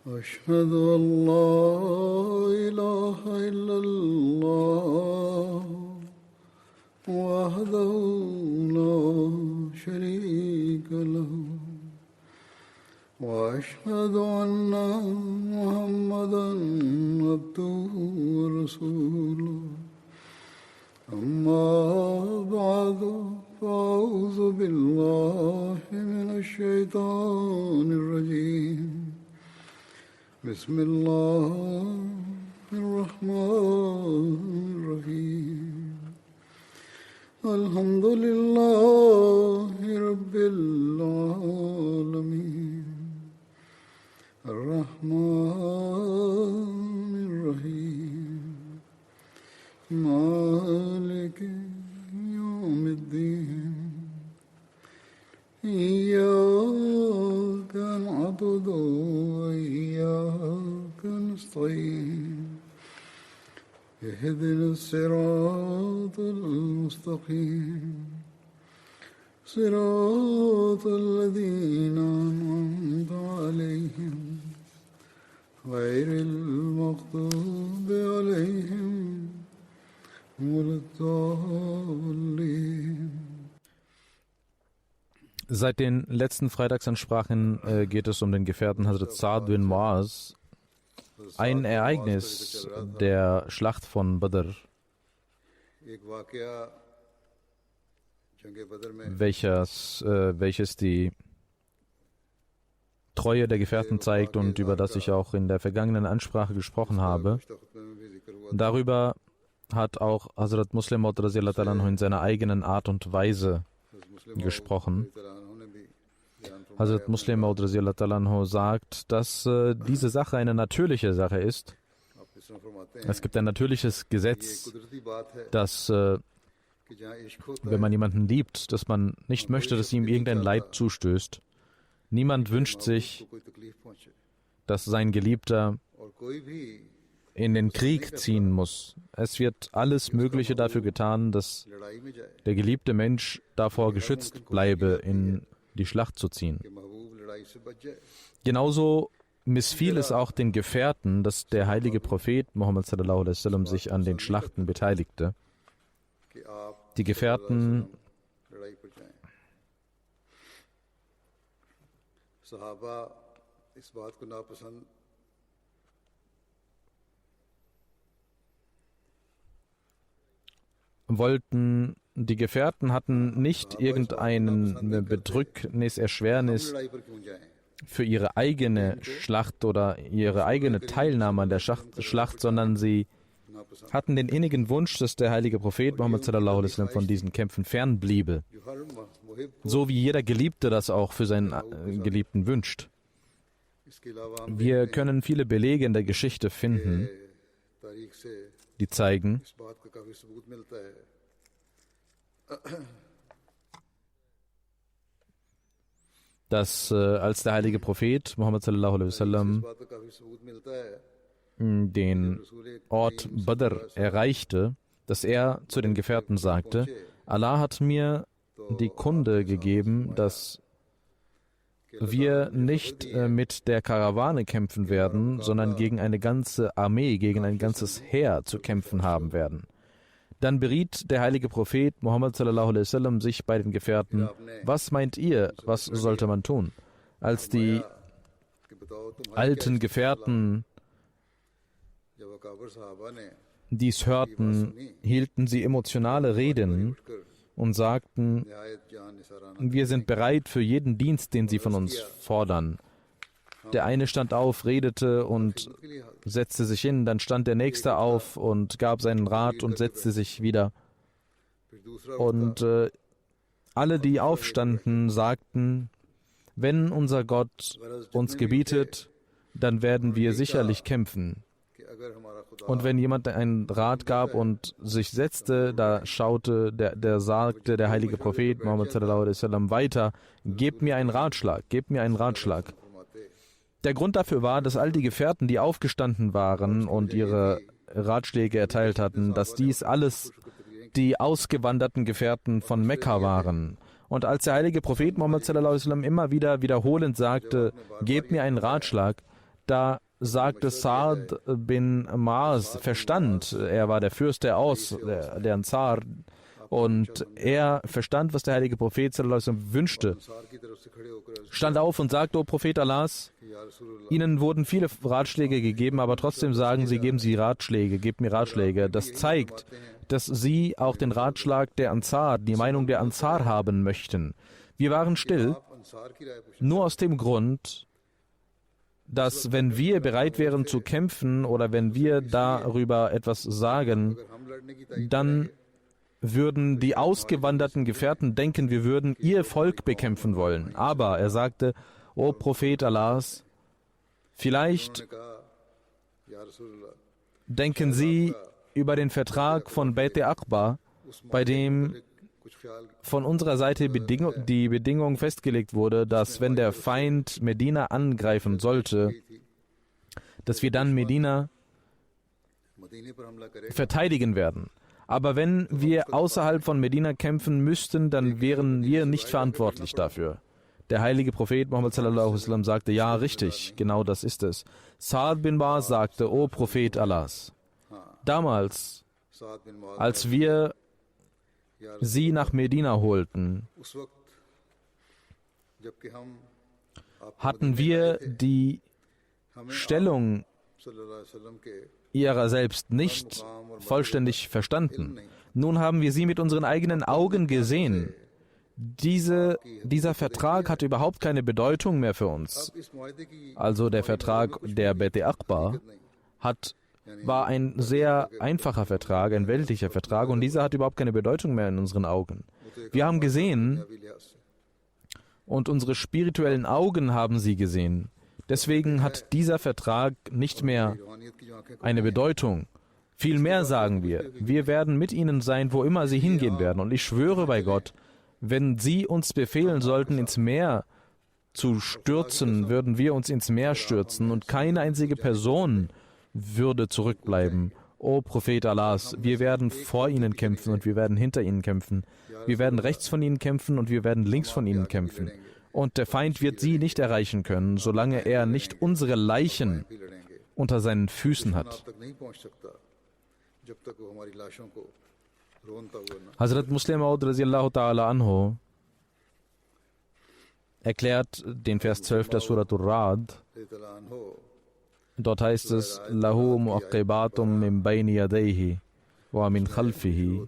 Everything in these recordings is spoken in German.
أشهد أن لا إله إلا الله وحده لا شريك له وأشهد أن محمدا عبده ورسوله أما بعد فأعوذ بالله من الشيطان الرجيم بسم الله الرحمن الرحيم الحمد لله رب العالمين الرحمن الرحيم مالك يوم الدين إياك نعبد وإياك نستعين اهدنا الصراط المستقيم صراط الذين أنعمت عليهم غير المغضوب عليهم ولا الضالين. Seit den letzten Freitagsansprachen geht es um den Gefährten Hazrat Sa'd bin Mu'az. Ein Ereignis der Schlacht von Badr, welches die Treue der Gefährten zeigt und über das ich auch in der vergangenen Ansprache gesprochen habe. Darüber hat auch Hazrat Muslim Maud in seiner eigenen Art und Weise gesprochen. Hazrat Muslim Maud sagt, dass diese Sache eine natürliche Sache ist. Es gibt ein natürliches Gesetz, dass wenn man jemanden liebt, dass man nicht möchte, dass ihm irgendein Leid zustößt. Niemand wünscht sich, dass sein Geliebter in den Krieg ziehen muss. Es wird alles Mögliche dafür getan, dass der geliebte Mensch davor geschützt bleibe, in die Schlacht zu ziehen. Genauso missfiel es auch den Gefährten, dass der heilige Prophet Muhammad sallallahu alaihi wasallam sich an den Schlachten beteiligte. Die Gefährten hatten nicht irgendein Bedrücknis, Erschwernis für ihre eigene Schlacht oder ihre eigene Teilnahme an der Schlacht, sondern sie hatten den innigen Wunsch, dass der heilige Prophet Muhammad sallallahu alaihi wasallam von diesen Kämpfen fernbliebe. So wie jeder Geliebte das auch für seinen Geliebten wünscht. Wir können viele Belege in der Geschichte finden, die zeigen, dass als der heilige Prophet Muhammad sallallahu alaihi wasallam den Ort Badr erreichte, dass er zu den Gefährten sagte: Allah hat mir die Kunde gegeben, dass wir nicht mit der Karawane kämpfen werden, sondern gegen eine ganze Armee, gegen ein ganzes Heer zu kämpfen haben werden. Dann beriet der heilige Prophet Muhammad sallallahu alaihi wasallam sich bei den Gefährten: Was meint ihr, was sollte man tun? Als die alten Gefährten dies hörten, hielten sie emotionale Reden und sagten: Wir sind bereit für jeden Dienst, den sie von uns fordern. Der eine stand auf, redete und setzte sich hin, dann stand der nächste auf und gab seinen Rat und setzte sich wieder. Und alle, die aufstanden, sagten: Wenn unser Gott uns gebietet, dann werden wir sicherlich kämpfen. Und wenn jemand einen Rat gab und sich setzte, da sagte der heilige Prophet Muhammad sallallahu alaihi wasallam weiter: Gebt mir einen Ratschlag, gebt mir einen Ratschlag. Der Grund dafür war, dass all die Gefährten, die aufgestanden waren und ihre Ratschläge erteilt hatten, dass dies alles die ausgewanderten Gefährten von Mekka waren. Und als der heilige Prophet Muhammad sallallahu alaihi wasallam immer wieder wiederholend sagte: Gebt mir einen Ratschlag, Da sagte Saad bin Maas, verstand, er war der Fürst der Ansar, und er verstand, was der heilige Prophet sallallahu alaihi wasallam wünschte, stand auf und sagte: O Prophet Allahs, Ihnen wurden viele Ratschläge gegeben, aber trotzdem sagen Sie, geben Sie Ratschläge, gebt mir Ratschläge. Das zeigt, dass Sie auch den Ratschlag der Ansar, die Meinung der Ansar haben möchten. Wir waren still, nur aus dem Grund, dass wenn wir bereit wären zu kämpfen oder wenn wir darüber etwas sagen, dann würden die ausgewanderten Gefährten denken, wir würden ihr Volk bekämpfen wollen. Aber er sagte: O Prophet Allahs, vielleicht denken Sie über den Vertrag von Bait Aqba, bei dem von unserer Seite die Bedingung festgelegt wurde, dass wenn der Feind Medina angreifen sollte, dass wir dann Medina verteidigen werden. Aber wenn wir außerhalb von Medina kämpfen müssten, dann wären wir nicht verantwortlich dafür. Der heilige Prophet Muhammad sallallahu alaihi wasallam sagte: Ja, richtig, genau das ist es. Saad bin Maas sagte: O Prophet Allahs, damals, als wir sie nach Medina holten, hatten wir die Stellung ihrer selbst nicht vollständig verstanden. Nun haben wir sie mit unseren eigenen Augen gesehen. Dieser Vertrag hat überhaupt keine Bedeutung mehr für uns. Also der Vertrag der Bait Aqba war ein sehr einfacher Vertrag, ein weltlicher Vertrag, und dieser hat überhaupt keine Bedeutung mehr in unseren Augen. Wir haben gesehen, und unsere spirituellen Augen haben sie gesehen. Deswegen hat dieser Vertrag nicht mehr eine Bedeutung. Vielmehr sagen wir, wir werden mit ihnen sein, wo immer sie hingehen werden. Und ich schwöre bei Gott, wenn sie uns befehlen sollten, ins Meer zu stürzen, würden wir uns ins Meer stürzen und keine einzige Person würde zurückbleiben. O Prophet Allahs, wir werden vor ihnen kämpfen und wir werden hinter ihnen kämpfen. Wir werden rechts von ihnen kämpfen und wir werden links von ihnen kämpfen. Und der Feind wird sie nicht erreichen können, solange er nicht unsere Leichen unter seinen Füßen hat. Hazrat Muslim Maud radiallahu ta'ala anhu erklärt den Vers 12 der Surat Ar-Ra'd. Dort heißt es: Lahu mu'aqibatum min bayni yadayhi wa min khalfihi.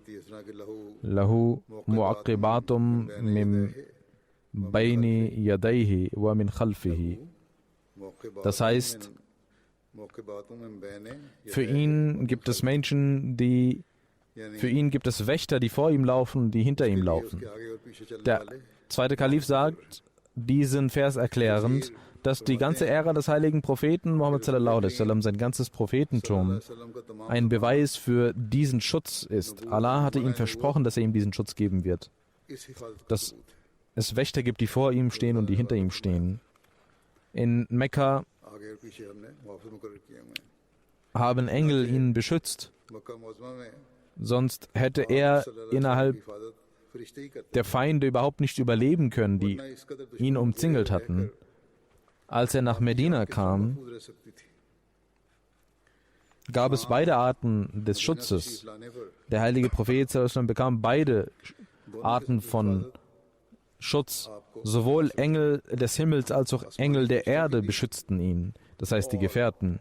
Lahu mu'aqibatum min bayni yadayhi wa min khalfihi. Das heißt, für ihn gibt es Menschen, für ihn gibt es Wächter, die vor ihm laufen und die hinter ihm laufen. Der zweite Kalif sagt, diesen Vers erklärend, dass die ganze Ära des heiligen Propheten Muhammad sallallahu alaihi wasallam, sein ganzes Prophetentum, ein Beweis für diesen Schutz ist. Allah hatte ihm versprochen, dass er ihm diesen Schutz geben wird. Dass es Wächter gibt, die vor ihm stehen und die hinter ihm stehen. In Mekka haben Engel ihn beschützt. Sonst hätte er innerhalb der Feinde überhaupt nicht überleben können, die ihn umzingelt hatten. Als er nach Medina kam, gab es beide Arten des Schutzes. Der heilige Prophet sallallahu alaihi wasallam bekam beide Arten von Schutz. Sowohl Engel des Himmels als auch Engel der Erde beschützten ihn, das heißt die Gefährten.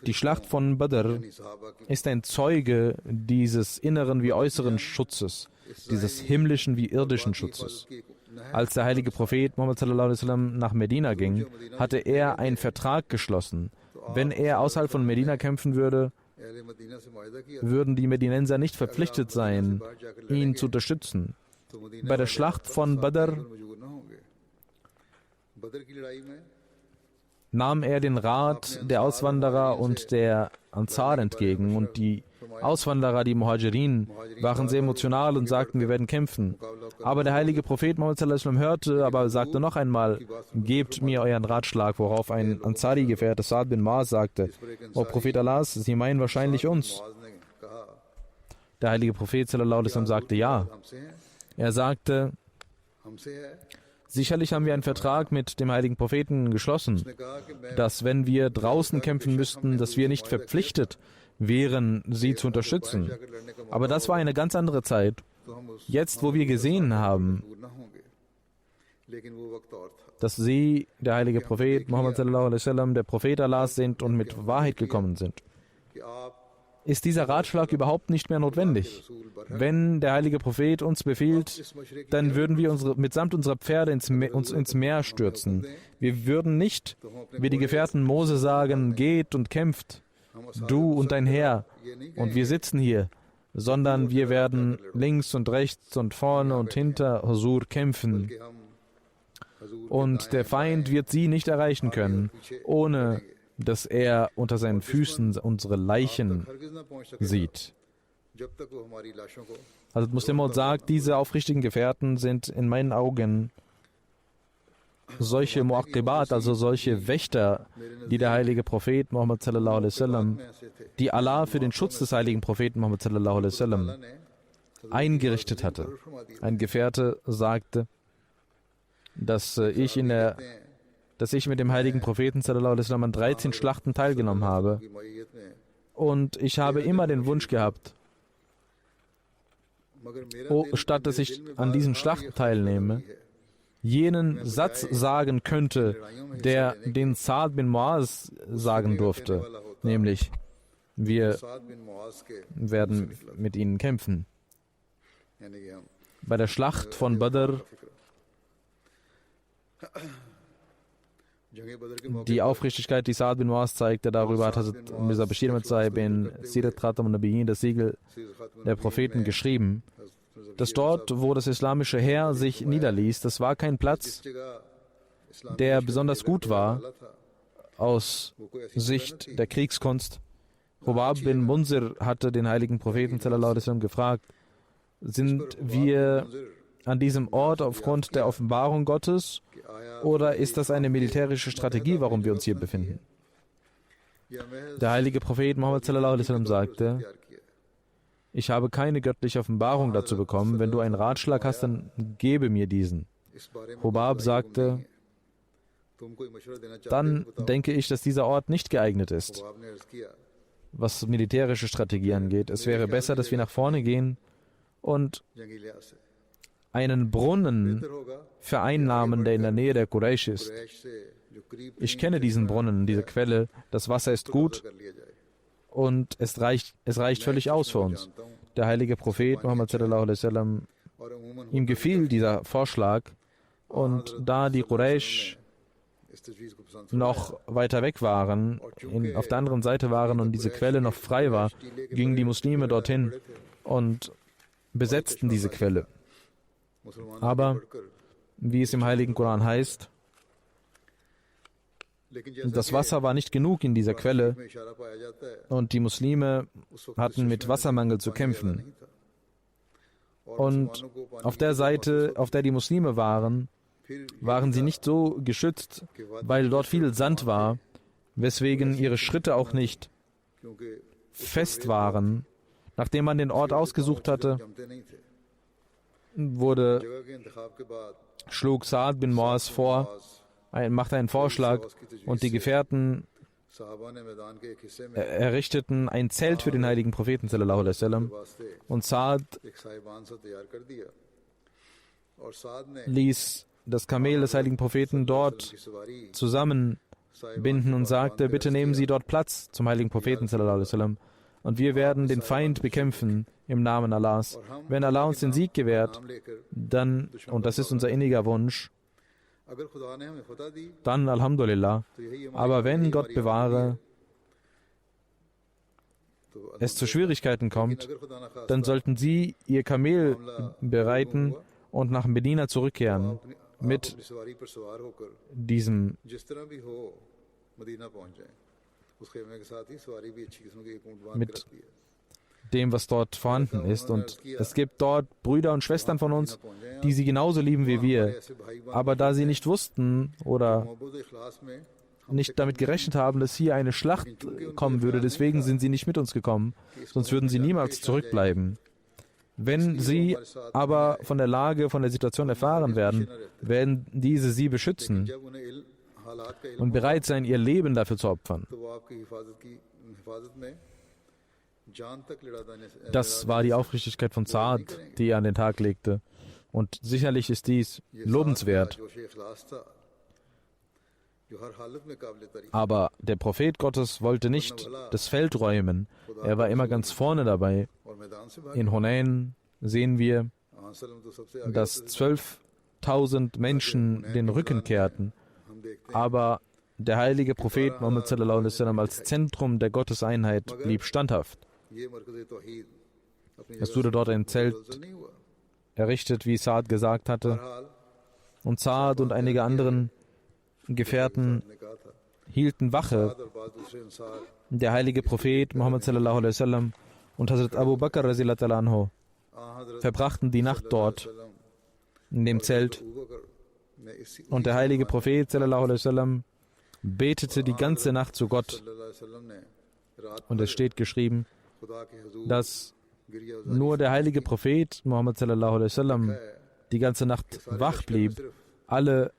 Die Schlacht von Badr ist ein Zeuge dieses inneren wie äußeren Schutzes, dieses himmlischen wie irdischen Schutzes. Als der heilige Prophet Muhammad sallallahu alaihi wasallam nach Medina ging, hatte er einen Vertrag geschlossen. Wenn er außerhalb von Medina kämpfen würde, würden die Medinenser nicht verpflichtet sein, ihn zu unterstützen. Bei der Schlacht von Badr nahm er den Rat der Auswanderer und der Ansar entgegen, und die Auswanderer, die Muhajirin, waren sehr emotional und sagten, wir werden kämpfen. Aber der heilige Prophet Muhammad sallallahu alaihi wasallam hörte, aber sagte noch einmal, gebt mir euren Ratschlag, worauf ein Ansari-Gefährte, Saad bin Maas, sagte, O Prophet Allahs, Sie meinen wahrscheinlich uns. Der heilige Prophet sallallahu alaihi wasallam sagte, ja. Er sagte, Sicherlich haben wir einen Vertrag mit dem heiligen Propheten geschlossen, dass wenn wir draußen kämpfen müssten, dass wir nicht verpflichtet wären, sie zu unterstützen. Aber das war eine ganz andere Zeit. Jetzt, wo wir gesehen haben, dass sie, der heilige Prophet Muhammad sallallahu alaihi wasallam, der Prophet Allahs sind und mit Wahrheit gekommen sind, ist dieser Ratschlag überhaupt nicht mehr notwendig. Wenn der heilige Prophet uns befiehlt, dann würden wir mitsamt unserer Pferde uns ins Meer stürzen. Wir würden nicht, wie die Gefährten Mose sagen, geht und kämpft, du und dein Herr, und wir sitzen hier, sondern wir werden links und rechts und vorne und hinter Huzur kämpfen. Und der Feind wird sie nicht erreichen können, ohne dass er unter seinen Füßen unsere Leichen sieht. Hazrat Muslim Maud sagt, diese aufrichtigen Gefährten sind in meinen Augen solche Mu'aqibat, also solche Wächter, die der heilige Prophet Muhammad sallallahu alaihi wasallam, die Allah für den Schutz des heiligen Propheten Muhammad sallallahu alaihi wasallam eingerichtet hatte. Ein Gefährte sagte, dass ich mit dem heiligen Propheten sallallahu alaihi wasallam an 13 Schlachten teilgenommen habe. Und ich habe immer den Wunsch gehabt, statt dass ich an diesen Schlachten teilnehme, jenen Satz sagen könnte, der den Sa'd bin Mu'az sagen durfte, nämlich, wir werden mit ihnen kämpfen. Bei der Schlacht von Badr, die Aufrichtigkeit, die Sa'd bin Mu'az zeigte, darüber hat Hazrat Mirza Bashir Ahmad Sahib in Sirat Khatam an-Nabiyyin, das Siegel der Propheten, geschrieben, dass dort, wo das islamische Heer sich niederließ, das war kein Platz, der besonders gut war aus Sicht der Kriegskunst. Hubab bin Munzir hatte den heiligen Propheten sallallahu alaihi wasallam gefragt, sind wir an diesem Ort aufgrund der Offenbarung Gottes oder ist das eine militärische Strategie, warum wir uns hier befinden? Der heilige Prophet Muhammad sallallahu alaihi wasallam sagte, ich habe keine göttliche Offenbarung dazu bekommen. Wenn du einen Ratschlag hast, dann gebe mir diesen. Hubab sagte, dann denke ich, dass dieser Ort nicht geeignet ist, was militärische Strategie angeht. Es wäre besser, dass wir nach vorne gehen und einen Brunnen vereinnahmen, der in der Nähe der Quraysh ist. Ich kenne diesen Brunnen, diese Quelle. Das Wasser ist gut und es reicht völlig aus für uns. Der heilige Prophet Muhammad sallallahu alaihi wasallam, ihm gefiel dieser Vorschlag, und da die Quraysh noch weiter weg waren, auf der anderen Seite waren und diese Quelle noch frei war, gingen die Muslime dorthin und besetzten diese Quelle. Aber, wie es im heiligen Koran heißt, das Wasser war nicht genug in dieser Quelle und die Muslime hatten mit Wassermangel zu kämpfen. Und auf der Seite, auf der die Muslime waren, waren sie nicht so geschützt, weil dort viel Sand war, weswegen ihre Schritte auch nicht fest waren. Nachdem man den Ort ausgesucht hatte, schlug Sa'd bin Mu'az vor, machte einen Vorschlag, und die Gefährten errichteten ein Zelt für den heiligen Propheten sallallahu alaihi wasallam, und Sa'd ließ das Kamel des heiligen Propheten dort zusammenbinden und sagte, bitte nehmen Sie dort Platz zum heiligen Propheten sallallahu alaihi wasallam, und wir werden den Feind bekämpfen im Namen Allahs. Wenn Allah uns den Sieg gewährt, dann, und das ist unser inniger Wunsch, dann Alhamdulillah. Aber wenn, Gott bewahre, es zu Schwierigkeiten kommt, dann sollten Sie Ihr Kamel bereiten und nach Medina zurückkehren mit dem, was dort vorhanden ist. Und es gibt dort Brüder und Schwestern von uns, die sie genauso lieben wie wir. Aber da sie nicht wussten oder nicht damit gerechnet haben, dass hier eine Schlacht kommen würde, deswegen sind sie nicht mit uns gekommen. Sonst würden sie niemals zurückbleiben. Wenn sie aber von der Lage, von der Situation erfahren werden, werden diese sie beschützen und bereit sein, ihr Leben dafür zu opfern. Das war die Aufrichtigkeit von Saad, die er an den Tag legte. Und sicherlich ist dies lobenswert. Aber der Prophet Gottes wollte nicht das Feld räumen. Er war immer ganz vorne dabei. In Hunain sehen wir, dass 12.000 Menschen den Rücken kehrten. Aber der heilige Prophet Muhammad sallallahu alaihi wasallam als Zentrum der Gotteseinheit blieb standhaft. Es wurde dort ein Zelt errichtet, wie Saad gesagt hatte. Und Saad und einige anderen Gefährten hielten Wache. Der heilige Prophet Muhammad sallallahu alaihi wasallam und Hazrat Abu Bakr radhiyallahu anhu verbrachten die Nacht dort in dem Zelt. Und der heilige Prophet sallallahu alaihi wasallam betete die ganze Nacht zu Gott. Und es steht geschrieben, dass nur der heilige Prophet Muhammad sallallahu alaihi wasallam die ganze Nacht wach blieb. Alle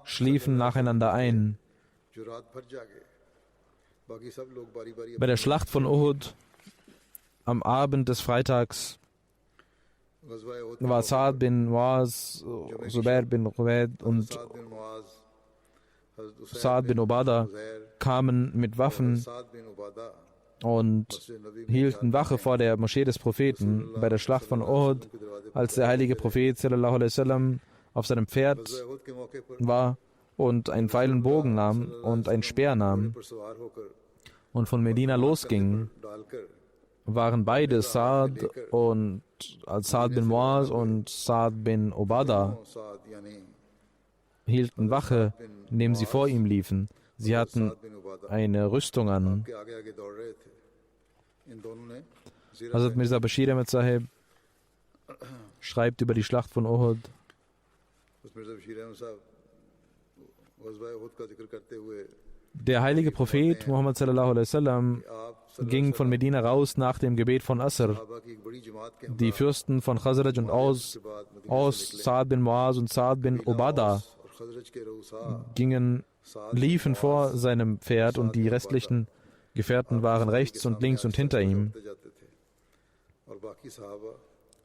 schliefen nacheinander ein. Bei der Schlacht von Uhud am Abend des Freitags war Saad bin Muaz, Zubair bin Ubaid und Saad bin Ubadah kamen mit Waffen und hielten Wache vor der Moschee des Propheten bei der Schlacht von Uhud, als der heilige Prophet sallallahu alaihi wasallam auf seinem Pferd war und einen Pfeil und Bogen nahm und einen Speer nahm und von Medina losging, waren beide Saad bin Muaz und Saad bin Ubadah hielten Wache, indem sie vor ihm liefen. Sie hatten eine Rüstung an. Hazrat Mirza Bashir Ahmed Sahib schreibt über die Schlacht von Uhud. Der heilige Prophet Muhammad sallallahu alaihi wasallam ging von Medina raus nach dem Gebet von Asr. Die Fürsten von Khazraj und Aus, Saad bin Muaz und Saad bin Ubadah, liefen vor seinem Pferd und die restlichen Gefährten waren rechts und links und hinter ihm.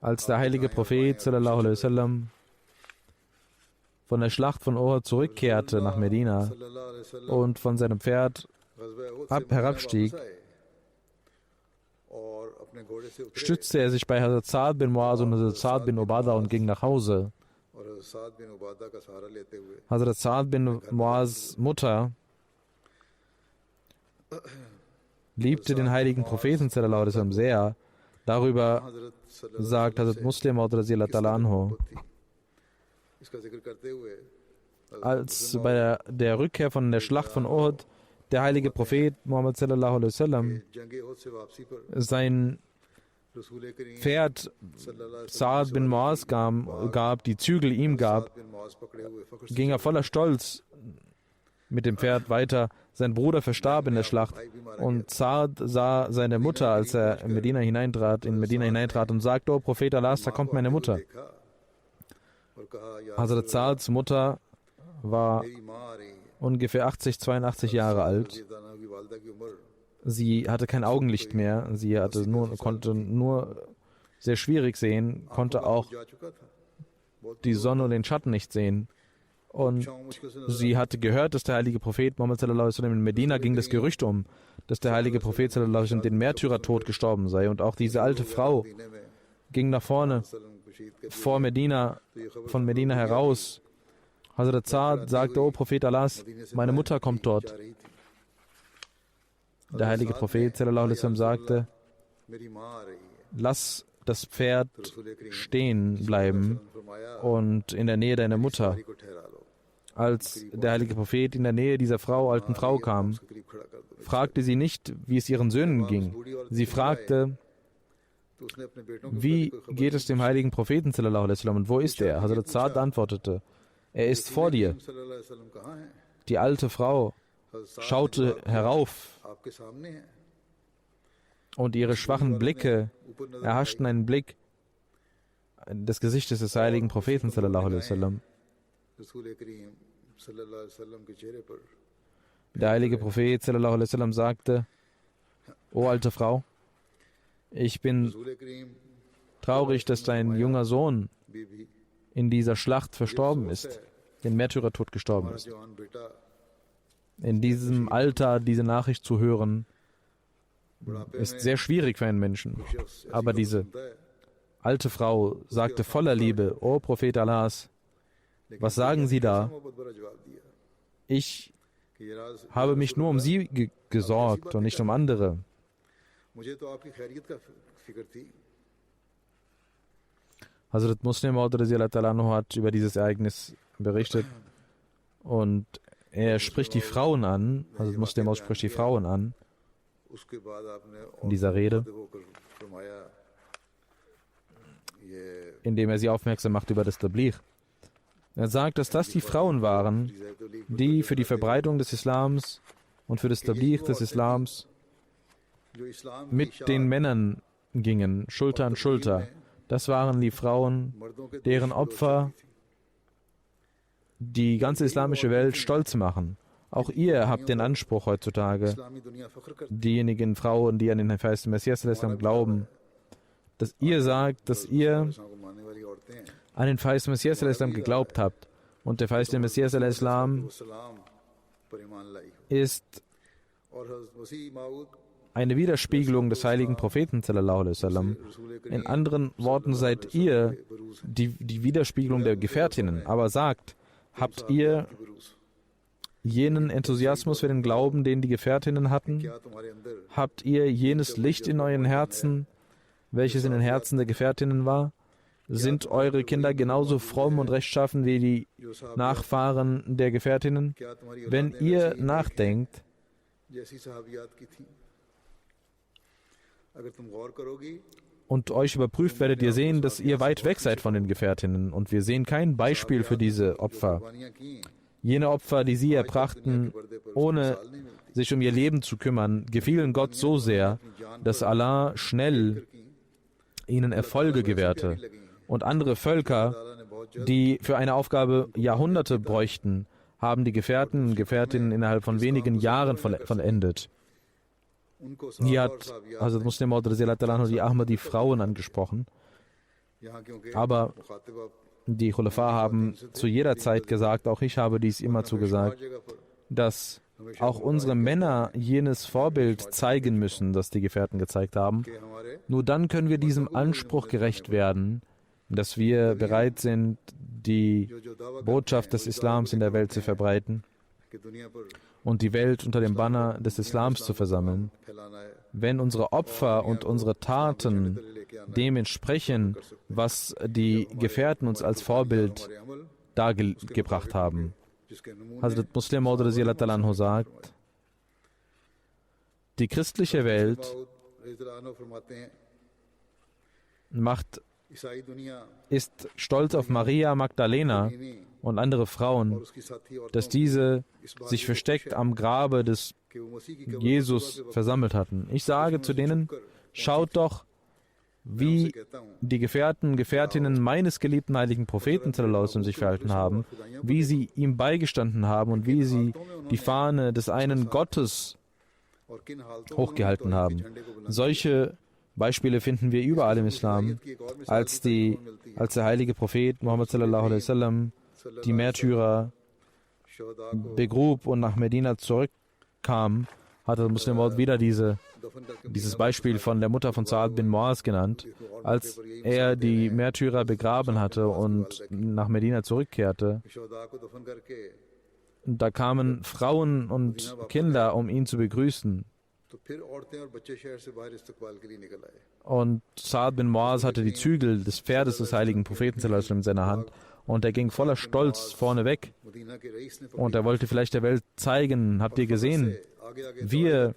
Als der heilige Prophet sallallahu alaihi wasallam von der Schlacht von Uhud zurückkehrte nach Medina und von seinem Pferd herabstieg, stützte er sich bei Hazrat Saad bin Muaz und Hazrat Saad bin Ubadah und ging nach Hause. Hazrat Saad bin Muaz' Mutter liebte den heiligen Propheten sallallahu alaihi wasallam sehr. Darüber sagt Hazrat Muslim radhiyallahu anhu: Als bei der Rückkehr von der Schlacht von Uhud der heilige Prophet Muhammad sallallahu alaihi wasallam sein Pferd Saad bin Muaz gab, die Zügel ihm gab, ging er voller Stolz mit dem Pferd weiter. Sein Bruder verstarb in der Schlacht und Saad sah seine Mutter, als er in Medina hineintrat und sagte: O Prophet Allahs, da kommt meine Mutter. Hazrat Saads Mutter war ungefähr 82 Jahre alt. Sie hatte kein Augenlicht mehr. Sie konnte nur sehr schwierig sehen, konnte auch die Sonne und den Schatten nicht sehen. Und sie hatte gehört, dass der heilige Prophet Muhammad sallallahu alaihi wasallam in Medina ging das Gerücht um, dass der heilige Prophet sallallahu alaihi wasallam den Märtyrertod gestorben sei. Und auch diese alte Frau ging nach vorne, von Medina heraus. Hazrat Saad sagte: O Prophet Allahs, meine Mutter kommt dort. Der heilige Prophet sallallahu alaihi wasallam sagte: Lass das Pferd stehen bleiben und in der Nähe deiner Mutter. Als der heilige Prophet in der Nähe dieser alten Frau kam, fragte sie nicht, wie es ihren Söhnen ging. Sie fragte: Wie geht es dem heiligen Propheten sallallahu alaihi wasallam und wo ist er? Hazrat Saad antwortete: Er ist vor dir. Die alte Frau schaute herauf und ihre schwachen Blicke erhaschten einen Blick des Gesichtes des heiligen Propheten sallallahu alaihi wasallam. Der heilige Prophet sallallahu alaihi wasallam sagte: O alte Frau, ich bin traurig, dass dein junger Sohn in dieser Schlacht verstorben ist, den Märtyrertod gestorben ist. In diesem Alter diese Nachricht zu hören, ist sehr schwierig für einen Menschen. Aber diese alte Frau sagte voller Liebe: O Prophet Allahs, was sagen Sie da? Ich habe mich nur um Sie gesorgt und nicht um andere. Hazrat Muslim Maud hat über dieses Ereignis berichtet und er spricht die Frauen an, Hazrat Muslim Maud spricht die Frauen an in dieser Rede, indem er sie aufmerksam macht über das Tabligh. Er sagt, dass das die Frauen waren, die für die Verbreitung des Islams und für das Tabligh des Islams mit den Männern gingen, Schulter an Schulter. Das waren die Frauen, deren Opfer die ganze islamische Welt stolz machen. Auch ihr habt den Anspruch heutzutage, diejenigen Frauen, die an den verheißenen Messias glauben, dass ihr sagt, dass ihr an den verheißenen Messias geglaubt habt. Und der verheißene Messias ist eine Widerspiegelung des heiligen Propheten sallallahu alaihi wasallam. In anderen Worten seid ihr die Widerspiegelung der Gefährtinnen. Aber sagt, habt ihr jenen Enthusiasmus für den Glauben, den die Gefährtinnen hatten? Habt ihr jenes Licht in euren Herzen, welches in den Herzen der Gefährtinnen war? Sind eure Kinder genauso fromm und rechtschaffen wie die Nachfahren der Gefährtinnen? Wenn ihr nachdenkt, und euch überprüft, werdet ihr sehen, dass ihr weit weg seid von den Gefährtinnen. Und wir sehen kein Beispiel für diese Opfer. Jene Opfer, die sie erbrachten, ohne sich um ihr Leben zu kümmern, gefielen Gott so sehr, dass Allah schnell ihnen Erfolge gewährte. Und andere Völker, die für eine Aufgabe Jahrhunderte bräuchten, haben die Gefährten und Gefährtinnen innerhalb von wenigen Jahren vollendet. Hier hat Hazrat Muslim Maud die Ahmadi Frauen angesprochen. Aber die Khulafa haben zu jeder Zeit gesagt, auch ich habe dies immer zugesagt, dass auch unsere Männer jenes Vorbild zeigen müssen, das die Gefährten gezeigt haben. Nur dann können wir diesem Anspruch gerecht werden, dass wir bereit sind, die Botschaft des Islams in der Welt zu verbreiten und die Welt unter dem Banner des Islams zu versammeln. Wenn unsere Opfer und unsere Taten dem entsprechen, was die Gefährten uns als Vorbild dargebracht haben. Hazrat Muslim Maud sagt, die christliche Welt ist stolz auf Maria Magdalena und andere Frauen, dass diese sich versteckt am Grabe des Jesus versammelt hatten. Ich sage zu denen, schaut doch, wie die Gefährten, Gefährtinnen meines geliebten heiligen Propheten sich verhalten haben, wie sie ihm beigestanden haben und wie sie die Fahne des einen Gottes hochgehalten haben. Solche Beispiele finden wir überall im Islam. Als der heilige Prophet Muhammad sallallahu alaihi wasallam die Märtyrer begrub und nach Medina zurückkam, hatte Muslim Maud wieder dieses Beispiel von der Mutter von Sa'ad bin Muaz genannt. Als er die Märtyrer begraben hatte und nach Medina zurückkehrte, da kamen Frauen und Kinder, um ihn zu begrüßen. Und Sa'ad bin Muaz hatte die Zügel des Pferdes des heiligen Propheten in seiner Hand und er ging voller Stolz vorne weg und er wollte vielleicht der Welt zeigen, habt ihr gesehen, wir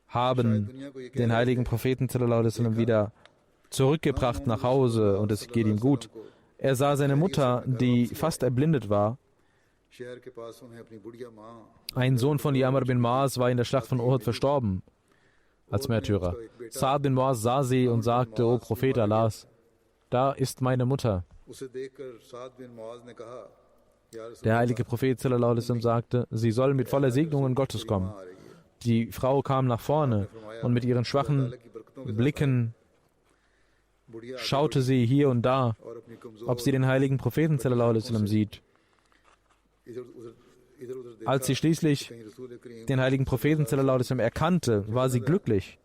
haben den heiligen Propheten wieder zurückgebracht nach Hause und es geht ihm gut. Er sah seine Mutter, die fast erblindet war. Ein Sohn von Yamar bin Maas war in der Schlacht von Uhud verstorben als Märtyrer. Sa'ad bin Muaz sah sie und sagte, O Prophet Allahs, da ist meine Mutter. Der heilige Prophet sallallahu alaihi wasallam sagte, sie soll mit voller Segnungen Gottes kommen. Die Frau kam nach vorne und mit ihren schwachen Blicken schaute sie hier und da, ob sie den heiligen Propheten sallallahu alaihi wasallam sieht. Als sie schließlich den heiligen Propheten sallallahu alaihi wasallam erkannte, war sie glücklich.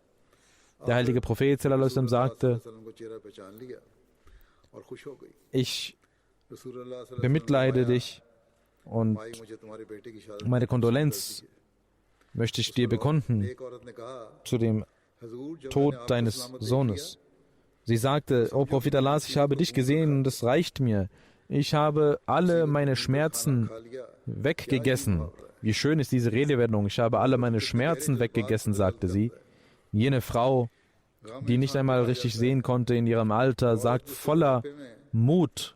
Der heilige Prophet sallallahu alaihi wasallam sagte, ich bemitleide dich und meine Kondolenz möchte ich dir bekunden zu dem Tod deines Sohnes. Sie sagte, O Prophet Allahs, ich habe dich gesehen und es reicht mir. Ich habe alle meine Schmerzen weggegessen. Wie schön ist diese Redewendung. Ich habe alle meine Schmerzen weggegessen, sagte sie. Jene Frau, die nicht einmal richtig sehen konnte in ihrem Alter, sagt voller Mut,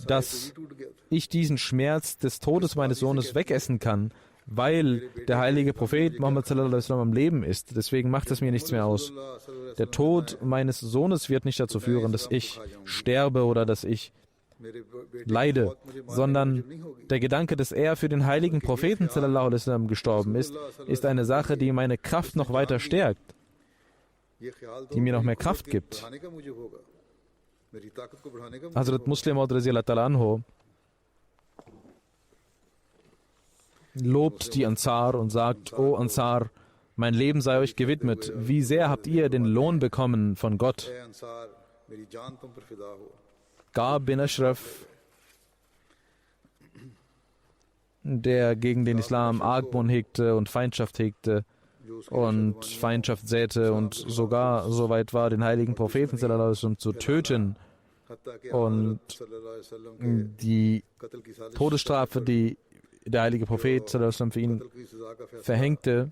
dass ich diesen Schmerz des Todes meines Sohnes wegessen kann, weil der heilige Prophet Muhammad sallallahu alaihi wasallam am Leben ist. Deswegen macht es mir nichts mehr aus. Der Tod meines Sohnes wird nicht dazu führen, dass ich sterbe oder dass ich leide, sondern der Gedanke, dass er für den heiligen Propheten sallallahu alaihi wasallam gestorben ist, ist eine Sache, die meine Kraft noch weiter stärkt, die mir noch mehr Kraft gibt. Hazrat Muslim Maud radhiyallahu ta'ala anhu lobt die Ansar und sagt, O Ansar, mein Leben sei euch gewidmet. Wie sehr habt ihr den Lohn bekommen von Gott? Ka'b bin Ashraf, der gegen den Islam Argwohn hegte und Feindschaft hegte und Feindschaft säte und sogar so weit war, den heiligen Propheten sallallahu alaihi wasallam zu töten und die Todesstrafe, die der heilige Prophet sallallahu alaihi wasallam für ihn verhängte.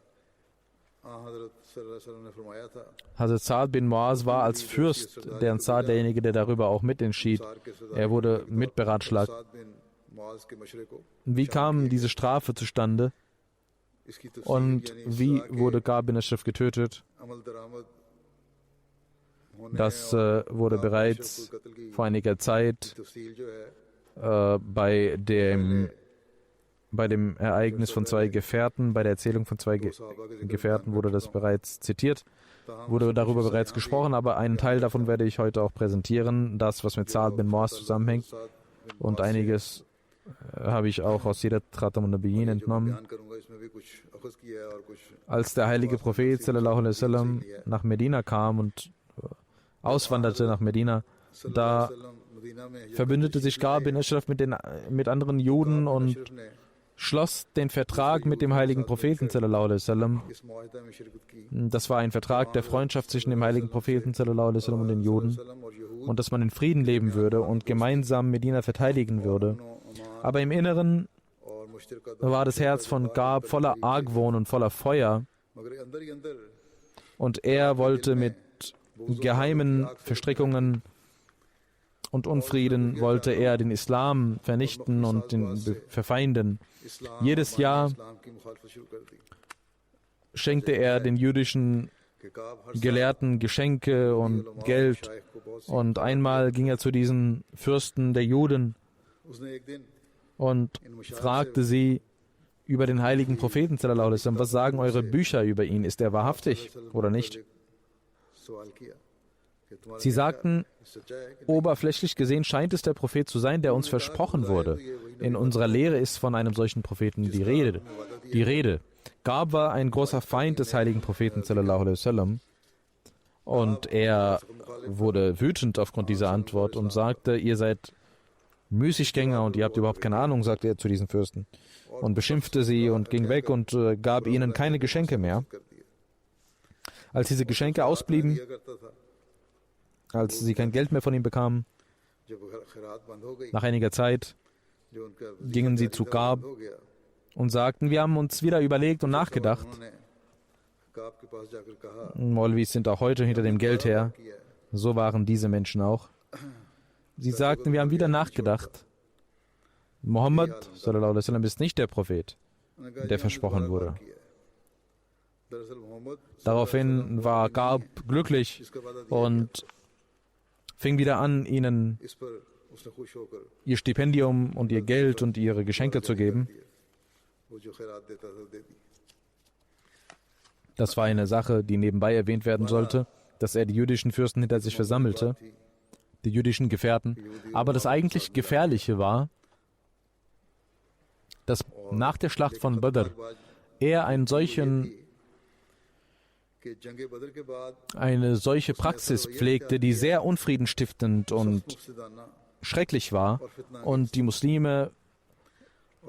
Hazrat Sa'ad bin Muaz war als Fürst der Ansar derjenige, der darüber auch mitentschied. Er wurde mitberatschlagt. Wie kam diese Strafe zustande? Und wie wurde Ka'b bin Ashraf getötet? Das wurde bereits vor einiger Zeit bei dem Ereignis von zwei Gefährten, bei der Erzählung von zwei Gefährten wurde das bereits zitiert, wurde darüber bereits gesprochen, aber einen Teil davon werde ich heute auch präsentieren, das, was mit Sa'ad bin Muaz zusammenhängt, und einiges habe ich auch aus Sirat Khatam an-Nabiyyin entnommen. Als der heilige Prophet sallallahu alaihi wasallam nach Medina kam und auswanderte nach Medina, da verbündete sich Ka'b bin Ashraf mit anderen Juden und schloss den Vertrag mit dem heiligen Propheten sallallahu alaihi wasallam. Das war ein Vertrag der Freundschaft zwischen dem heiligen Propheten sallallahu alaihi wasallam und den Juden und dass man in Frieden leben würde und gemeinsam Medina verteidigen würde. Aber im Inneren war das Herz von Ka'b voller Argwohn und voller Feuer und er wollte mit geheimen Verstrickungen und Unfrieden wollte er den Islam vernichten und den verfeinden. Jedes Jahr schenkte er den jüdischen Gelehrten Geschenke und Geld. Und einmal ging er zu diesen Fürsten der Juden und fragte sie über den heiligen Propheten sallallahu alaihi wasallam, was sagen eure Bücher über ihn? Ist er wahrhaftig oder nicht? Sie sagten, oberflächlich gesehen scheint es der Prophet zu sein, der uns versprochen wurde. In unserer Lehre ist von einem solchen Propheten die Rede. Ka'b war ein großer Feind des heiligen Propheten sallallahu alaihi wasallam und er wurde wütend aufgrund dieser Antwort und sagte, ihr seid Müßiggänger und ihr habt überhaupt keine Ahnung, sagte er zu diesen Fürsten und beschimpfte sie und ging weg und gab ihnen keine Geschenke mehr. Als diese Geschenke ausblieben, als sie kein Geld mehr von ihm bekamen, nach einiger Zeit gingen sie zu Ka'b und sagten, wir haben uns wieder überlegt und nachgedacht. Maulvis sind auch heute hinter dem Geld her. So waren diese Menschen auch. Sie sagten, wir haben wieder nachgedacht. Muhammad sallallahu alaihi wasallam ist nicht der Prophet, der versprochen wurde. Daraufhin war Ka'b glücklich und fing wieder an, ihnen ihr Stipendium und ihr Geld und ihre Geschenke zu geben. Das war eine Sache, die nebenbei erwähnt werden sollte, dass er die jüdischen Fürsten hinter sich versammelte, die jüdischen Gefährten. Aber das eigentlich Gefährliche war, dass nach der Schlacht von Badr er eine solche Praxis pflegte, die sehr unfriedenstiftend und schrecklich war und die Muslime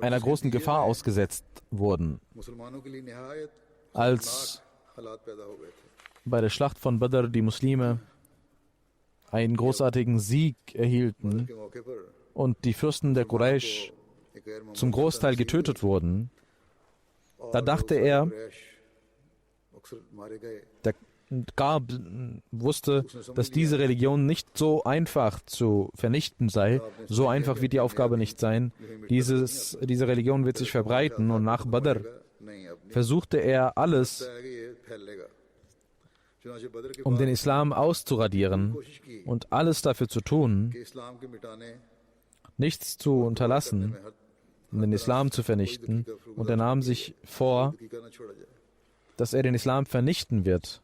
einer großen Gefahr ausgesetzt wurden. Als bei der Schlacht von Badr die Muslime einen großartigen Sieg erhielten und die Fürsten der Quraysh zum Großteil getötet wurden, da dachte er, der Gab wusste, dass diese Religion nicht so einfach zu vernichten sei. So einfach wird die Aufgabe nicht sein. Diese Religion wird sich verbreiten und nach Badr versuchte er alles, um den Islam auszuradieren und alles dafür zu tun, nichts zu unterlassen, um den Islam zu vernichten. Und er nahm sich vor, dass er den Islam vernichten wird.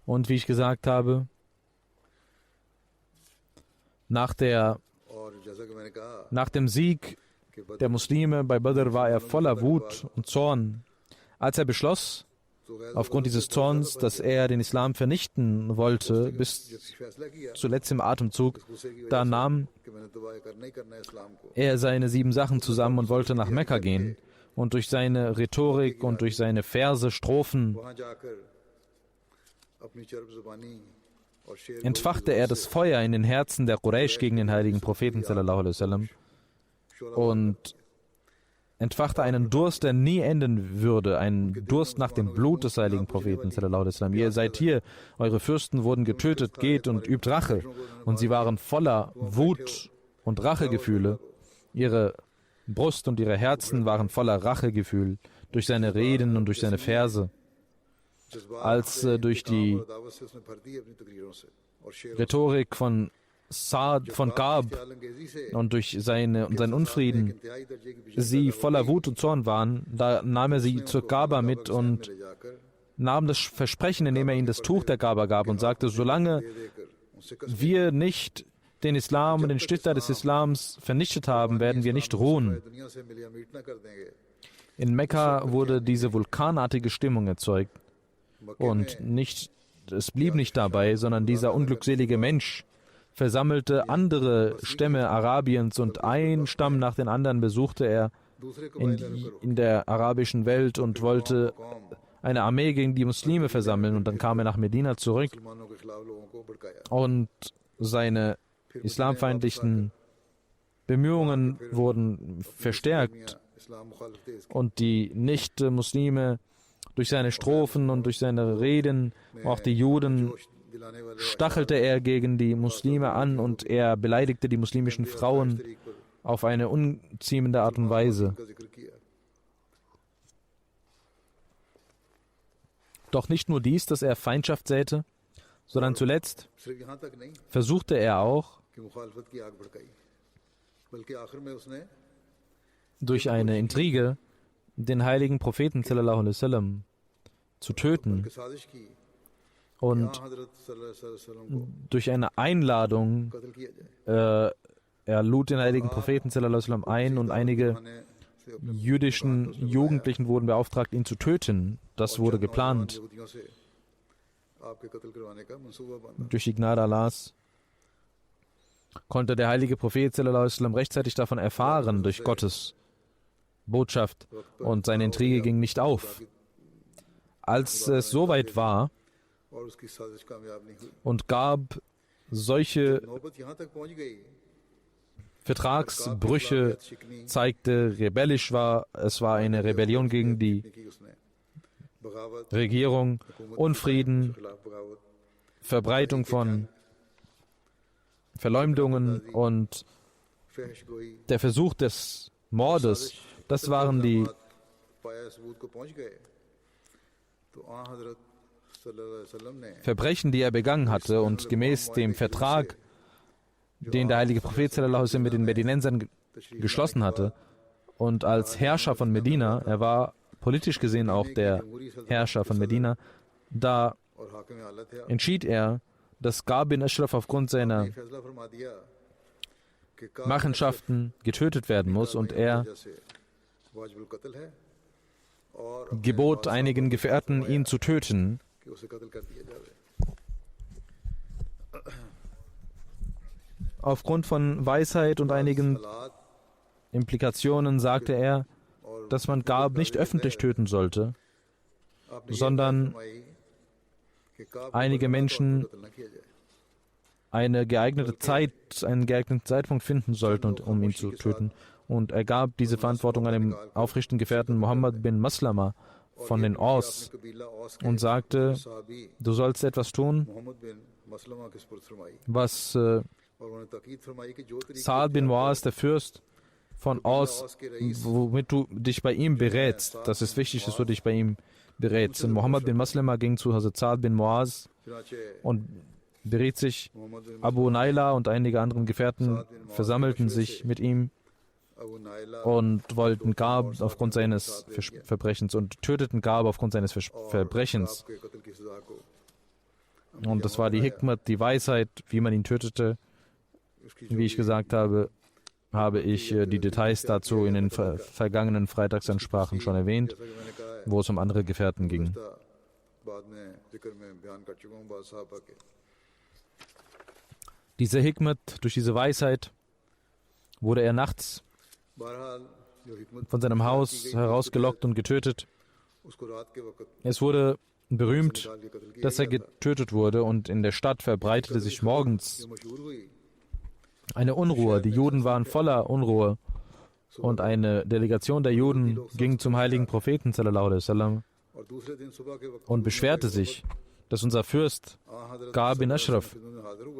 Und wie ich gesagt habe, nach dem Sieg der Muslime bei Badr war er voller Wut und Zorn. Als er beschloss, aufgrund dieses Zorns, dass er den Islam vernichten wollte, bis zuletzt im Atemzug, da nahm er seine 7 Sachen zusammen und wollte nach Mekka gehen. Und durch seine Rhetorik und durch seine Verse, Strophen entfachte er das Feuer in den Herzen der Quraysh gegen den heiligen Propheten sallallahu alaihi wasallam und entfachte einen Durst, der nie enden würde, einen Durst nach dem Blut des heiligen Propheten sallallahu alaihi wasallam. Ihr seid hier, eure Fürsten wurden getötet, geht und übt Rache. Und sie waren voller Wut und Rachegefühle. Ihre Brust und ihre Herzen waren voller Rachegefühl durch seine Reden und durch seine Verse. Als durch die Rhetorik von Gab und durch seinen Unfrieden sie voller Wut und Zorn waren, da nahm er sie zur Kaaba mit und nahm das Versprechen, indem er ihnen das Tuch der Kaaba gab und sagte, solange wir nicht den Islam und den Stifter des Islams vernichtet haben, werden wir nicht ruhen. In Mekka wurde diese vulkanartige Stimmung erzeugt. Und es blieb nicht dabei, sondern dieser unglückselige Mensch versammelte andere Stämme Arabiens und ein Stamm nach den anderen besuchte er in der arabischen Welt und wollte eine Armee gegen die Muslime versammeln. Und dann kam er nach Medina zurück und seine islamfeindlichen Bemühungen wurden verstärkt und die Nicht-Muslime durch seine Strophen und durch seine Reden, auch die Juden, stachelte er gegen die Muslime an und er beleidigte die muslimischen Frauen auf eine unziemende Art und Weise. Doch nicht nur dies, dass er Feindschaft säte, sondern zuletzt versuchte er auch, durch eine Intrige den heiligen Propheten sallallahu alaihi wasallam zu töten und durch eine Einladung, er lud den heiligen Propheten sallallahu alaihi wasallam ein und einige jüdischen Jugendlichen wurden beauftragt, ihn zu töten. Das wurde geplant. Durch die Gnade Allahs konnte der heilige Prophet sallallahu alaihi wasallam rechtzeitig davon erfahren durch Gottes Botschaft und seine Intrige ging nicht auf. Als es soweit war und Gab solche Vertragsbrüche zeigte, rebellisch war, es war eine Rebellion gegen die Regierung, Unfrieden, Verbreitung von Verleumdungen und der Versuch des Mordes, das waren die Verbrechen, die er begangen hatte und gemäß dem Vertrag, den der heilige Prophet sallallahu alaihi wasallam mit den Medinensern geschlossen hatte und als Herrscher von Medina, er war politisch gesehen auch der Herrscher von Medina, da entschied er, dass Ka'b bin Ashraf aufgrund seiner Machenschaften getötet werden muss und er gebot einigen Gefährten, ihn zu töten. Aufgrund von Weisheit und einigen Implikationen sagte er, dass man Ka'b nicht öffentlich töten sollte, sondern einige Menschen einen geeigneten Zeitpunkt finden sollten, um ihn zu töten. Und er gab diese Verantwortung einem aufrichtigen Gefährten Muhammad bin Maslama von den Aus und sagte, du sollst etwas tun, was Sa'ad bin Mu'az, der Fürst von Aus, womit du dich bei ihm berätst. Das ist wichtig, dass du dich bei ihm berätst. Und Muhammad bin Maslama ging zu Hazrat Sa'ad bin Mu'az und beriet sich. Abu Naila und einige anderen Gefährten versammelten sich mit ihm und wollten Ka'b aufgrund seines Verbrechens und töteten Ka'b aufgrund seines Verbrechens. Und das war die Hikmat, die Weisheit, wie man ihn tötete. Wie ich gesagt habe, habe ich die Details dazu in den vergangenen Freitagsansprachen schon erwähnt, wo es um andere Gefährten ging. Diese Hikmat, durch diese Weisheit, wurde er nachts von seinem Haus herausgelockt und getötet. Es wurde berühmt, dass er getötet wurde, und in der Stadt verbreitete sich morgens eine Unruhe. Die Juden waren voller Unruhe, und eine Delegation der Juden ging zum heiligen Propheten sallallahu alaihi wasallam und beschwerte sich, dass unser Fürst Ka'b bin Ashraf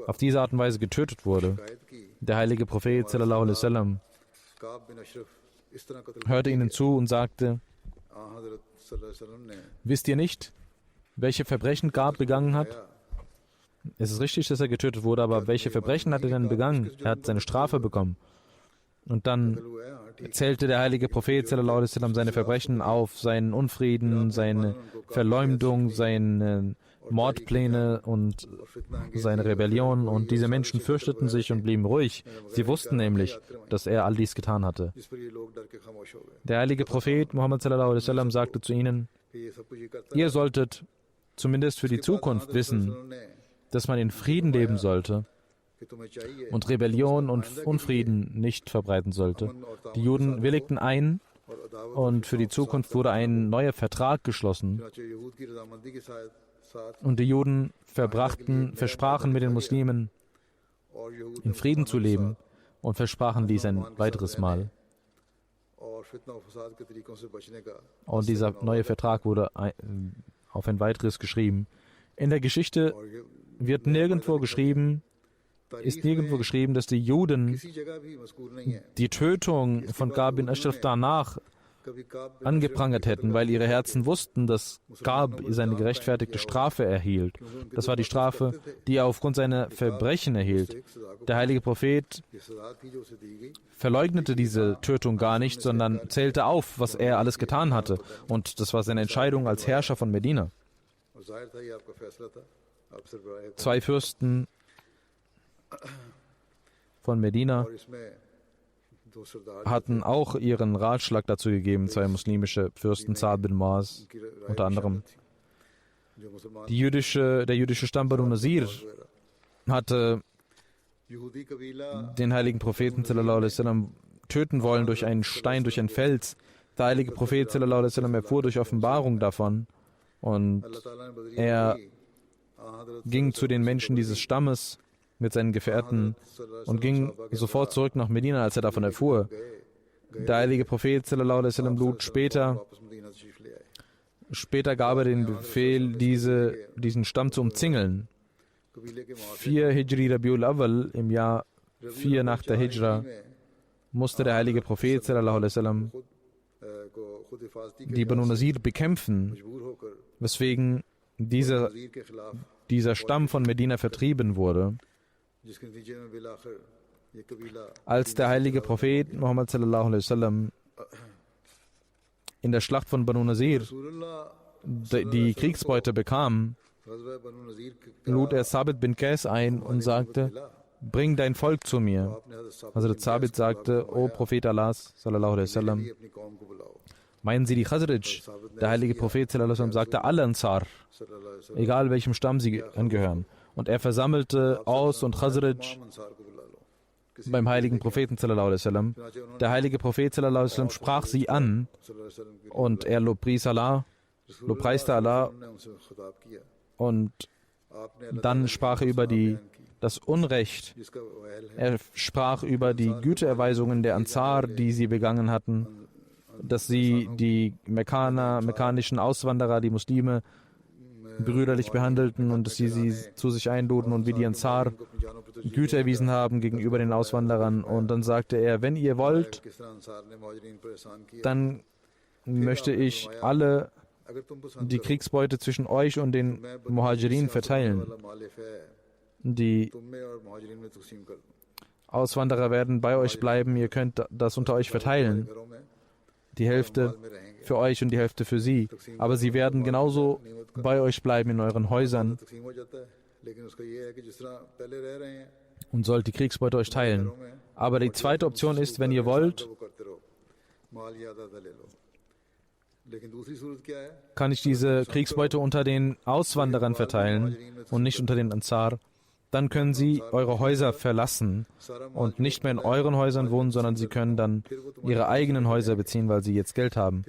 auf diese Art und Weise getötet wurde. Der heilige Prophet sallallahu alaihi wasallam hörte ihnen zu und sagte, wisst ihr nicht, welche Verbrechen Ka'b begangen hat? Es ist richtig, dass er getötet wurde, aber welche Verbrechen hat er denn begangen? Er hat seine Strafe bekommen. Und dann zählte der heilige Prophet sallallahu alaihi wasallam seine Verbrechen auf, seinen Unfrieden, seine Verleumdung, seine Mordpläne und seine Rebellion. Und diese Menschen fürchteten sich und blieben ruhig. Sie wussten nämlich, dass er all dies getan hatte. Der heilige Prophet Muhammad sallallahu alaihi wasallam sagte zu ihnen, ihr solltet zumindest für die Zukunft wissen, dass man in Frieden leben sollte und Rebellion und Unfrieden nicht verbreiten sollte. Die Juden willigten ein, und für die Zukunft wurde ein neuer Vertrag geschlossen. Und die Juden versprachen mit den Muslimen, in Frieden zu leben, und versprachen dies ein weiteres Mal. Und dieser neue Vertrag wurde auf ein weiteres geschrieben. In der Geschichte ist nirgendwo geschrieben, dass die Juden die Tötung von Ka'b bin Ashraf danach angeprangert hätten, weil ihre Herzen wussten, dass Ka'b seine gerechtfertigte Strafe erhielt. Das war die Strafe, die er aufgrund seiner Verbrechen erhielt. Der heilige Prophet verleugnete diese Tötung gar nicht, sondern zählte auf, was er alles getan hatte. Und das war seine Entscheidung als Herrscher von Medina. 2 Fürsten von Medina hatten auch ihren Ratschlag dazu gegeben, 2 muslimische Fürsten, Sa'ad bin Mu'az unter anderem. Der jüdische Stamm Banu Nazir hatte den heiligen Propheten sallallahu alaihi wasallam töten wollen durch einen Stein, durch einen Fels. Der heilige Prophet sallallahu alaihi wasallam erfuhr durch Offenbarung davon, und er ging zu den Menschen dieses Stammes mit seinen Gefährten und ging sofort zurück nach Medina, als er davon erfuhr. Der heilige Prophet sallallahu alaihi wasallam lud später gab er den Befehl, diesen Stamm zu umzingeln. 4 Hijri Rabiul Awwal, im Jahr 4 nach der Hijra, musste der heilige Prophet sallallahu alaihi wasallam die Banu Nazir bekämpfen, weswegen dieser Stamm von Medina vertrieben wurde. Als der heilige Prophet Muhammad sallallahu alaihi wasallam in der Schlacht von Banu Nazir die Kriegsbeute bekam, lud er Sabit bin Qais ein und sagte: Bring dein Volk zu mir. Also Sabit sagte: O Prophet Allahs sallallahu alaihi wasallam, meinen Sie die Khazraj? Der heilige Prophet sallallahu alaihi wasallam sagte: alle Ansar, egal welchem Stamm sie angehören. Und er versammelte Aus und Khazraj beim heiligen Propheten sallallahu alaihi wasallam. Der heilige Prophet sallallahu alaihi wasallam sprach sie an und er lobpreiste Allah, und dann sprach er über das Unrecht. Er sprach über die Güteerweisungen der Ansar, die sie begangen hatten, dass sie die mekkanischen Auswanderer, die Muslime, brüderlich behandelten und dass sie zu sich einluden und wie die Ansar Güte erwiesen haben gegenüber den Auswanderern. Und dann sagte er: Wenn ihr wollt, dann möchte ich alle die Kriegsbeute zwischen euch und den Muhajirin verteilen. Die Auswanderer werden bei euch bleiben, ihr könnt das unter euch verteilen. Die Hälfte für euch und die Hälfte für sie. Aber sie werden genauso bei euch bleiben in euren Häusern und sollt die Kriegsbeute euch teilen. Aber die zweite Option ist, wenn ihr wollt, kann ich diese Kriegsbeute unter den Auswanderern verteilen und nicht unter den Ansar. Dann können sie eure Häuser verlassen und nicht mehr in euren Häusern wohnen, sondern sie können dann ihre eigenen Häuser beziehen, weil sie jetzt Geld haben.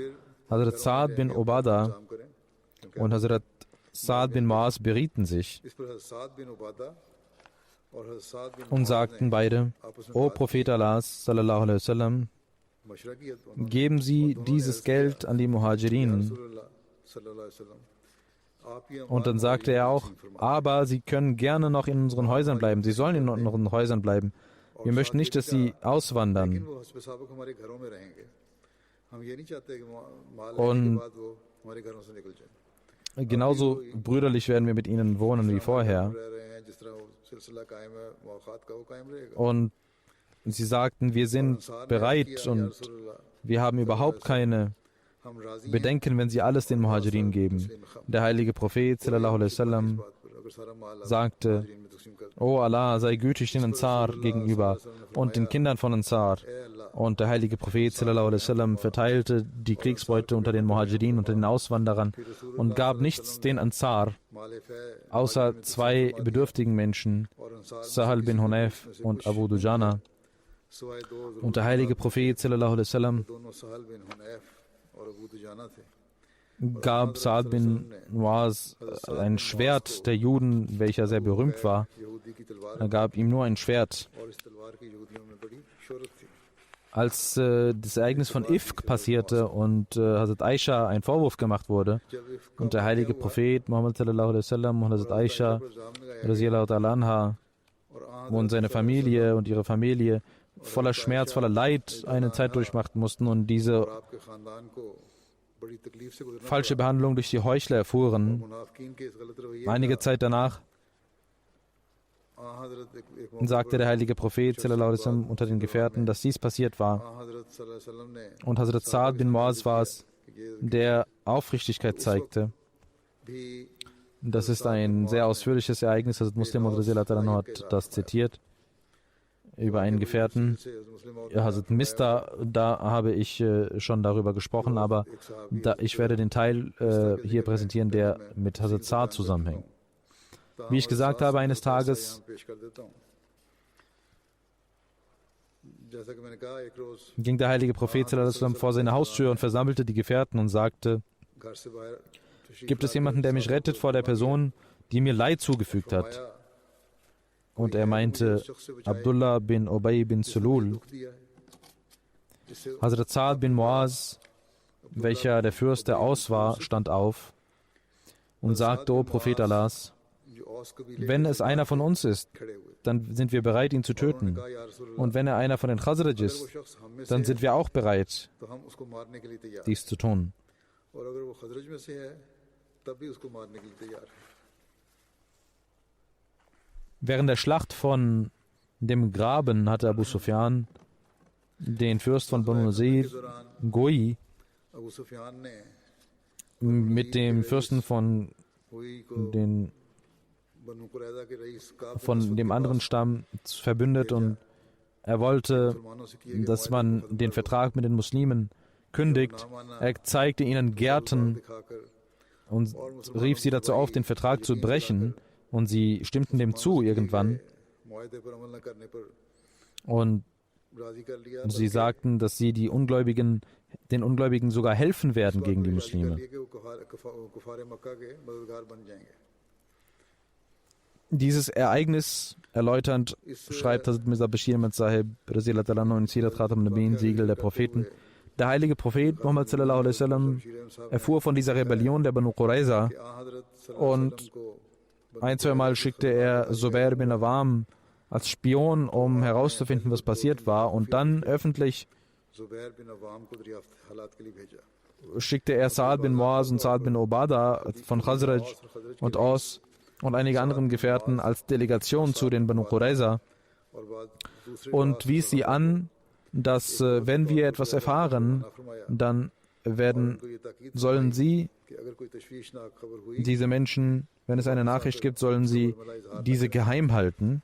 Hazrat Sa'ad bin Ubadah und Hazrat Sa'ad bin Muaz berieten sich und sagten beide: O Prophet Allahs sallallahu alaihi wasallam, geben Sie dieses Geld an die Muhajirin. Und dann sagte er auch: Aber Sie können gerne noch in unseren Häusern bleiben. Sie sollen in unseren Häusern bleiben. Wir möchten nicht, dass Sie auswandern. Und genauso brüderlich werden wir mit ihnen wohnen wie vorher. Und sie sagten: Wir sind bereit und wir haben überhaupt keine Bedenken, wenn sie alles den Muhajirin geben. Der heilige Prophet sallallahu alaihi wasallam sagte: O Allah, sei gütig den Ansar gegenüber und den Kindern von Ansar. Und der heilige Prophet sallallahu alaihi wasallam verteilte die Kriegsbeute unter den Muhajirin, unter den Auswanderern und gab nichts den Ansar, außer zwei bedürftigen Menschen, Sahal bin Hunayf und Abu Dujana. Und der heilige Prophet sallallahu alaihi wasallam gab Sa'ad bin Muaz ein Schwert der Juden, welcher sehr berühmt war. Er gab ihm nur ein Schwert. Als das Ereignis von Ifk passierte und Hazrat Aisha ein Vorwurf gemacht wurde und der heilige Prophet Muhammad sallallahu alaihi wasallam und Hazrat Aisha radhiyallahu ta'ala anha und seine Familie und ihre Familie voller Schmerz, voller Leid eine Zeit durchmachten mussten und diese falsche Behandlung durch die Heuchler erfuhren. Einige Zeit danach sagte der heilige Prophet sallallahu alaihi wasallam unter den Gefährten, dass dies passiert war. Und Hazrat Sa'ad bin Muaz war es, der Aufrichtigkeit zeigte. Das ist ein sehr ausführliches Ereignis. Hazrat Muslim hat das zitiert über einen Gefährten. Hazrat Mista, da habe ich schon darüber gesprochen, aber ich werde den Teil hier präsentieren, der mit Hazrat Sa'ad zusammenhängt. Wie ich gesagt habe, eines Tages ging der heilige Prophet sallallahu alaihi wasallam vor seine Haustür und versammelte die Gefährten und sagte: Gibt es jemanden, der mich rettet vor der Person, die mir Leid zugefügt hat? Und er meinte Abdullah bin Ubay bin Sulul. Hazrat Sa'ad bin Muaz, welcher der Fürst der Aus war, stand auf und sagte: O Prophet Allahs, wenn es einer von uns ist, dann sind wir bereit, ihn zu töten. Und wenn er einer von den Khazraj ist, dann sind wir auch bereit, dies zu tun. Während der Schlacht von dem Graben hatte Abu Sufyan den Fürst von Banu Nazir, Goi, mit dem Fürsten von dem anderen Stamm verbündet, und er wollte, dass man den Vertrag mit den Muslimen kündigt. Er zeigte ihnen Gärten und rief sie dazu auf, den Vertrag zu brechen, und sie stimmten dem zu irgendwann. Und sie sagten, dass sie den Ungläubigen sogar helfen werden gegen die Muslime. Dieses Ereignis erläuternd schreibt Hazrat Mirza Bashir Ahmad Sahib in Sirat Khatam Nabin, Siegel der Propheten: Der heilige Prophet Muhammad sallallahu alaihi wasallam erfuhr von dieser Rebellion der Banu Qurayza, und ein, zweimal schickte er Zubair bin Awam als Spion, um herauszufinden, was passiert war, und dann öffentlich schickte er Sa'ad bin Muaz und Sa'ad bin Ubada von Khazraj und Aus und einige anderen Gefährten als Delegation zu den Banu Qurayza und wies sie an, dass wenn wir etwas erfahren, dann sollen sie, diese Menschen, wenn es eine Nachricht gibt, sollen sie diese geheim halten.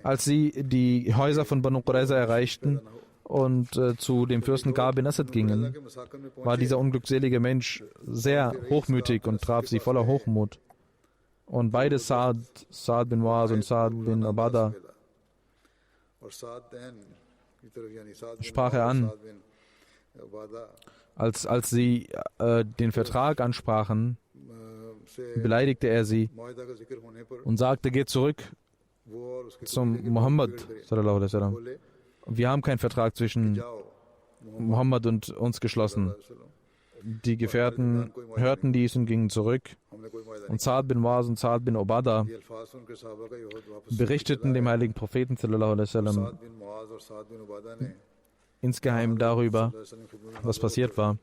Als sie die Häuser von Banu Qurayza erreichten und zu dem Fürsten Ka'b bin Asad gingen, war dieser unglückselige Mensch sehr hochmütig und traf sie voller Hochmut. Und beide Sa'ad bin Muaz und Sa'ad bin Ubada sprach er an. Als sie den Vertrag ansprachen, beleidigte er sie und sagte: Geht zurück zum Muhammad sallallahu alaihi wasallam. Wir haben keinen Vertrag zwischen Muhammad und uns geschlossen. Die Gefährten hörten dies und gingen zurück. Und Sa'ad bin Muaz und Sa'ad bin Ubada berichteten dem heiligen Propheten sallallahu alaihi wasallam insgeheim darüber, was passiert war.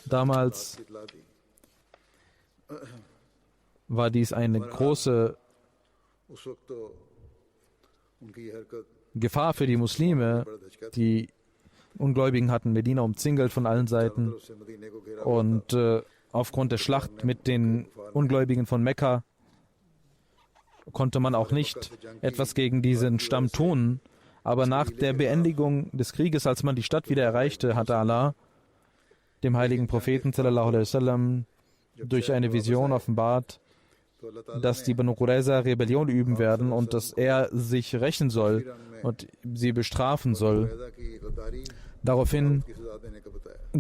Damals war dies eine große Gefahr für die Muslime. Die Ungläubigen hatten Medina umzingelt von allen Seiten, und aufgrund der Schlacht mit den Ungläubigen von Mekka konnte man auch nicht etwas gegen diesen Stamm tun. Aber nach der Beendigung des Krieges, als man die Stadt wieder erreichte, hatte Allah dem heiligen Propheten sallallahu alaihi wasallam durch eine Vision offenbart, dass die Banu Qurayza Rebellion üben werden und dass er sich rächen soll und sie bestrafen soll. Daraufhin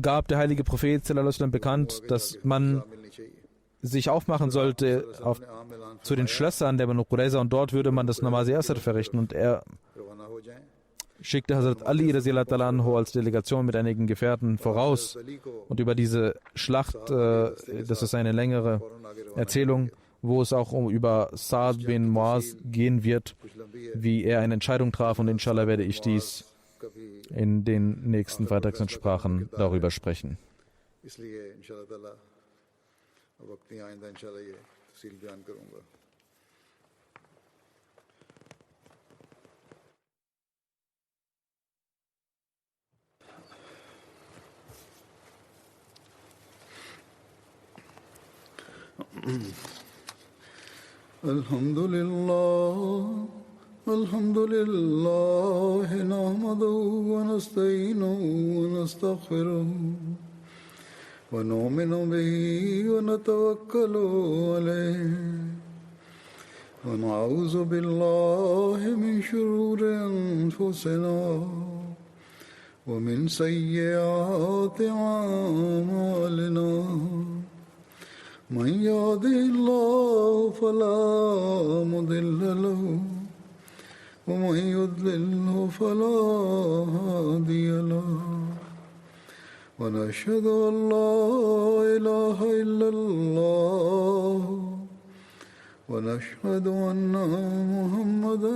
gab der heilige Prophet sallallahu alaihi wasallam bekannt, dass man sich aufmachen sollte zu den Schlössern der Banu Qurayza, und dort würde man das Namaz-e Asr verrichten, und er schickte Hazrat Ali radhiyallahu anhu als Delegation mit einigen Gefährten voraus. Und über diese Schlacht, das ist eine längere Erzählung, wo es auch über Sa'ad bin Muaz gehen wird, wie er eine Entscheidung traf, und inshallah werde ich dies in den nächsten Freitagsansprachen darüber sprechen. الحمد لله نحمده ونستعينه ونستغفره ونؤمن به ونتوكل عليه ونعوذ بالله من شرور أنفسنا ومن سيئات أعمالنا من يهده الله فلا مضل له ومن يضلله فلا هادي له ونشهد أن لا إله إلا الله ونشهد أن محمدا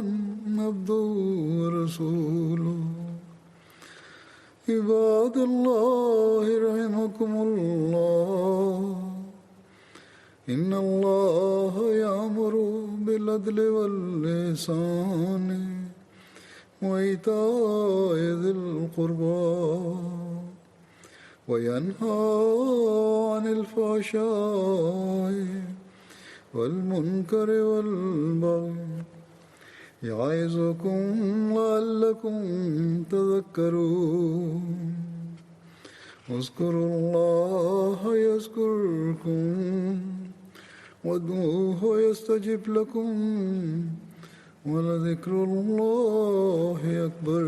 عبده ورسوله عباد الله رحمكم الله إن الله يأمر بالعدل والإحسان وإيتاء ذي القربى وينهى عن الفحشاء والمنكر والبغي يعظكم لعلكم تذكرون اذكروا الله يذكركم وادعوه يستجب لكم ولذكر الله أكبر